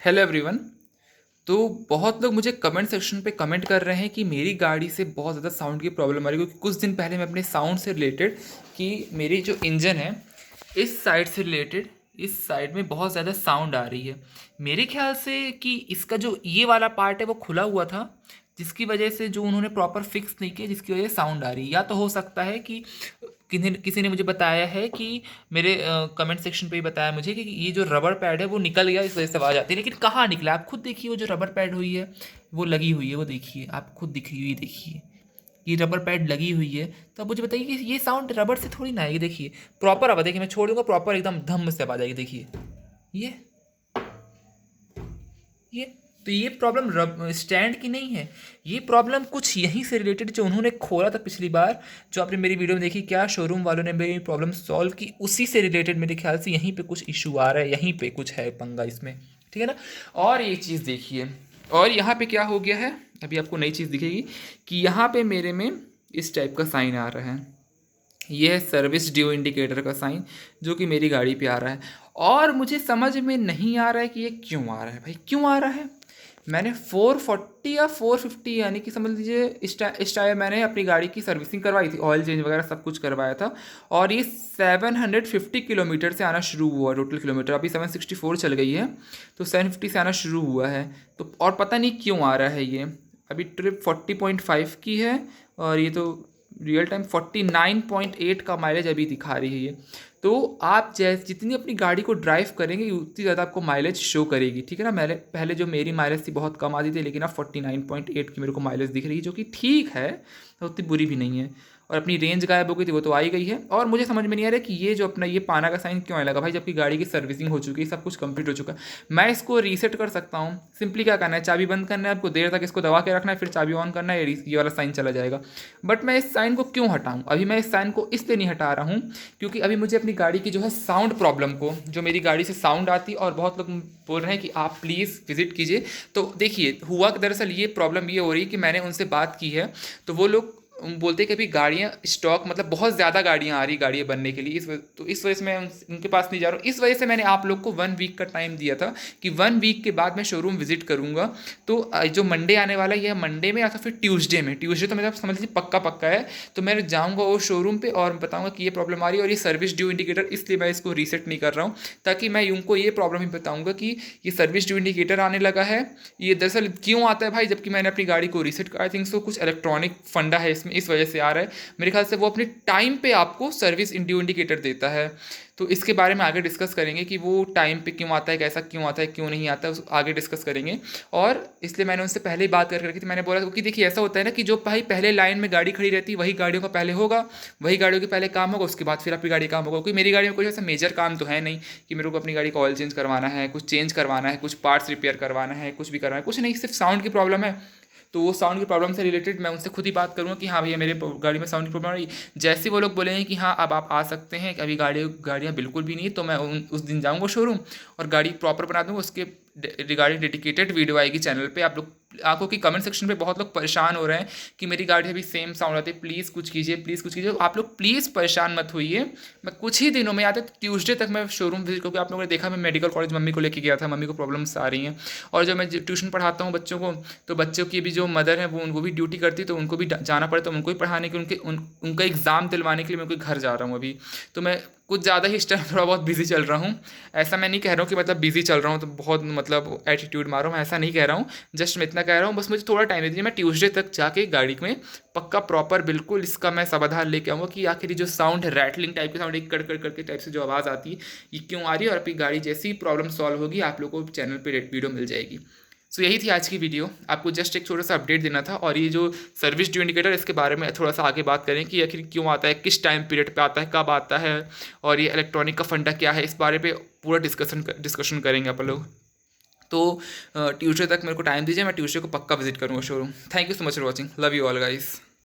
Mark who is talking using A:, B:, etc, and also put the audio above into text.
A: Hello everyone. तो बहुत लोग मुझे कमेंट सेक्शन पे कमेंट कर रहे हैं कि मेरी गाड़ी से बहुत ज़्यादा साउंड की प्रॉब्लम आ रही है, क्योंकि कुछ दिन पहले मैं अपने साउंड से रिलेटेड कि मेरी जो इंजन है इस साइड से रिलेटेड इस साइड में बहुत ज़्यादा साउंड आ रही है। मेरे ख्याल से कि इसका जो ये वाला पार्ट है वो खुला हुआ था, जिसकी वजह से जो उन्होंने प्रॉपर फिक्स नहीं किया, जिसकी वजह से साउंड आ रही है। या तो हो सकता है कि किसी किसी ने मुझे बताया है कि मेरे कमेंट सेक्शन पे ही बताया मुझे कि ये जो रबर पैड है वो निकल गया, इस वजह से आवाज़ आती है। लेकिन कहाँ निकला? आप खुद देखिए, वो जो रबर पैड हुई है वो लगी हुई है, वो देखिए, आप खुद दिख रही हुई देखिए, ये रबर पैड लगी हुई है। तो आप मुझे बताइए कि ये साउंड रबर से थोड़ी ना आएगी। देखिए प्रॉपर आवाज़, देखिए मैं छोड़ दूंगा, प्रॉपर एकदम धम से आवाज़ आएगी। देखिए ये ये तो ये प्रॉब्लम रब स्टैंड की नहीं है, ये प्रॉब्लम कुछ यहीं से रिलेटेड जो उन्होंने खोला था पिछली बार, जो आपने मेरी वीडियो में देखी, क्या शोरूम वालों ने मेरी प्रॉब्लम सॉल्व की, उसी से रिलेटेड मेरे ख्याल से यहीं पे कुछ इशू आ रहा है, यहीं पे कुछ है पंगा इसमें। ठीक है ना? और ये चीज़ देखिए, और यहाँ पे क्या हो गया है, अभी आपको नई चीज़ दिखेगी कि यहाँ पे मेरे में इस टाइप का साइन आ रहा है। ये है सर्विस ड्यू इंडिकेटर का साइन, जो कि मेरी गाड़ी पे आ रहा है। और मुझे समझ में नहीं आ रहा है कि ये क्यों आ रहा है। भाई क्यों आ रहा है? मैंने 440 या 450 यानी कि समझ लीजिए इस टाइम मैंने अपनी गाड़ी की सर्विसिंग करवाई थी, ऑयल चेंज वगैरह सब कुछ करवाया था। और ये 750 किलोमीटर से आना शुरू हुआ टोटल किलोमीटर, अभी 764 चल गई है, तो 750 से आना शुरू हुआ है। तो और पता नहीं क्यों आ रहा है ये। अभी ट्रिप 40.5 की है, और ये तो रियल टाइम 49.8 का माइलेज अभी दिखा रही है ये। तो आप जैसे जितनी अपनी गाड़ी को ड्राइव करेंगे उतनी ज़्यादा आपको माइलेज शो करेगी। ठीक है ना? मैंने पहले जो मेरी माइलेज थी बहुत कम आती थी, लेकिन अब 49.8 की मेरे को माइलेज दिख रही है, जो कि ठीक है, तो उतनी बुरी भी नहीं है। और अपनी रेंज गायब हो गई थी, वो तो आई गई है। और मुझे समझ में नहीं आ रहा कि ये जो अपना ये पाना का साइन क्यों आने लगा भाई, जबकि गाड़ी की सर्विसिंग हो चुकी है, सब कुछ कंप्लीट हो चुका है। मैं इसको रीसेट कर सकता हूँ। सिंपली क्या करना है, चाबी बंद करना है आपको, देर तक इसको दबा के रखना है, फिर चाबी ऑन करना है, ये वाला साइन चला जाएगा। बट मैं इस साइन को क्यों हटाऊँ? अभी मैं इस साइन को इसलिए नहीं हटा रहा हूँ क्योंकि अभी मुझे अपनी गाड़ी की जो है साउंड प्रॉब्लम को, जो मेरी गाड़ी से साउंड आती है, और बहुत लोग बोल रहे हैं कि आप प्लीज़ विजिट कीजिए। तो देखिए हुआ दरअसल ये प्रॉब्लम ये हो रही है कि मैंने उनसे बात की है, तो वो लोग बोलते हैं कि अभी गाड़ियाँ स्टॉक, मतलब बहुत ज़्यादा गाड़ियाँ आ रही गाड़ियाँ बनने के लिए, इस वजह से मैं उनके पास नहीं जा रहा हूँ। इस वजह से मैंने आप लोग को 1 वीक का टाइम दिया था कि 1 वीक के बाद मैं शोरूम विजिट करूँगा। तो जो मंडे आने वाला है, यह मंडे में या तो फिर ट्यूसडे तो मेरा समझ लीजिए पक्का पक्का है। तो मैं जाऊँगा वो शोरूम पर और बताऊँगा कि ये प्रॉब्लम आ रही है, और ये सर्विस ड्यू इंडिकेटर इसलिए मैं इसको रीसेट नहीं कर रहा हूँ, ताकि मैं उनको ये प्रॉब्लम ही बताऊँगा कि ये सर्विस ड्यू इंडिकेटर आने लगा है, ये दरअसल क्यों आता है भाई, जबकि मैंने अपनी गाड़ी को रीसेट कर, आई थिंक सो कुछ इलेक्ट्रॉनिक फंडा है इसमें, इस वजह से आ रहा है। मेरे ख्याल से वो अपने टाइम पे आपको सर्विस ड्यू इंडिकेटर देता है। तो इसके बारे में आगे डिस्कस करेंगे कि वो टाइम पे क्यों आता है, कैसा क्यों आता है, क्यों नहीं आता है, आगे डिस्कस करेंगे। और इसलिए मैंने उनसे पहले ही बात करके रखी थी। मैंने बोला कि देखिए ऐसा होता है ना कि जो भाई पहले लाइन में गाड़ी खड़ी रहती है वही गाड़ियों का पहले होगा, वही गाड़ियों के पहले काम होगा, उसके बाद फिर आपकी गाड़ी काम होगा। क्योंकि मेरी गाड़ी में कुछ ऐसा मेजर काम तो है नहीं कि मेरे को अपनी गाड़ी का ऑयल चेंज करवाना है, कुछ चेंज करवाना है, कुछ पार्ट्स रिपेयर करवाना है, कुछ भी करवाना है, कुछ नहीं, सिर्फ साउंड की प्रॉब्लम है। तो वो साउंड की प्रॉब्लम से रिलेटेड मैं उनसे खुद ही बात करूँगा कि हाँ भैया मेरे गाड़ी में साउंड की प्रॉब्लम आ रही है। जैसे वो लोग बोलेंगे कि हाँ अब आप आ सकते हैं, अभी गाड़ियाँ बिल्कुल भी नहीं, तो मैं उस दिन जाऊँगा शोरूम और गाड़ी प्रॉपर बना दूँगा। उसके रिगार्डिंग डेडिकेटेड वीडियो आएगी चैनल पे। आप लोग आपको कि कमेंट सेक्शन पे बहुत लोग परेशान हो रहे हैं कि मेरी गाड़ी अभी सेम साउंड आती है, प्लीज़ कुछ कीजिए, प्लीज़ कुछ कीजिए। आप लोग प्लीज़ परेशान मत होइए। मैं कुछ ही दिनों में, या तो ट्यूसडे तक मैं शोरूम विजिट, क्योंकि आप लोगों ने देखा मैं मेडिकल कॉलेज मम्मी को लेके गया था, मम्मी को प्रॉब्लम्स आ रही हैं। और जब मैं ट्यूशन पढ़ाता हूँ बच्चों को, तो बच्चों की भी जो मदर है वो भी ड्यूटी करती है, तो उनको भी जाना पड़ता है, उनको भी पढ़ाने के, उनका एग्ज़ाम दिलवाने के लिए मैं उनके घर जा रहा हूँ अभी। तो मैं कुछ ज़्यादा ही इस टाइम थोड़ा बहुत बिजी चल रहा हूँ। ऐसा मैं नहीं कह रहा हूँ कि मतलब बिजी चल रहा हूँ तो बहुत मतलब एटीट्यूड मारो, मैं ऐसा नहीं कह रहा हूँ। जस्ट मैं इतना कह रहा हूँ, बस मुझे थोड़ा टाइम दे दीजिए। मैं ट्यूसडे तक जाके गाड़ी में पक्का प्रॉपर बिल्कुल इसका मैं समाधान लेके आऊँगा कि आखिर जो साउंड है, रैटलिंग टाइप के साउंड, एक कड़ कड़ करके टाइप से जो आवाज़ आती है, ये क्यों आ रही है। और आपकी गाड़ी जैसी प्रॉब्लम सॉल्व होगी आप लोगों को चैनल पर वीडियो मिल जाएगी। सो यही थी आज की वीडियो, आपको जस्ट एक छोटा सा अपडेट देना था। और ये जो सर्विस ड्यू इंडिकेटर, इसके बारे में थोड़ा सा आगे बात करें कि आखिर क्यों आता है, किस टाइम पीरियड पे आता है, कब आता है, और ये इलेक्ट्रॉनिक का फंडा क्या है, इस बारे पे पूरा डिस्कशन करेंगे आप लोग। तो ट्यूसडे तक मेरे को टाइम दीजिए, मैं ट्यूसडे को पक्का विजिट करूँगा showroom. Thank you so much for watching, love you all guys.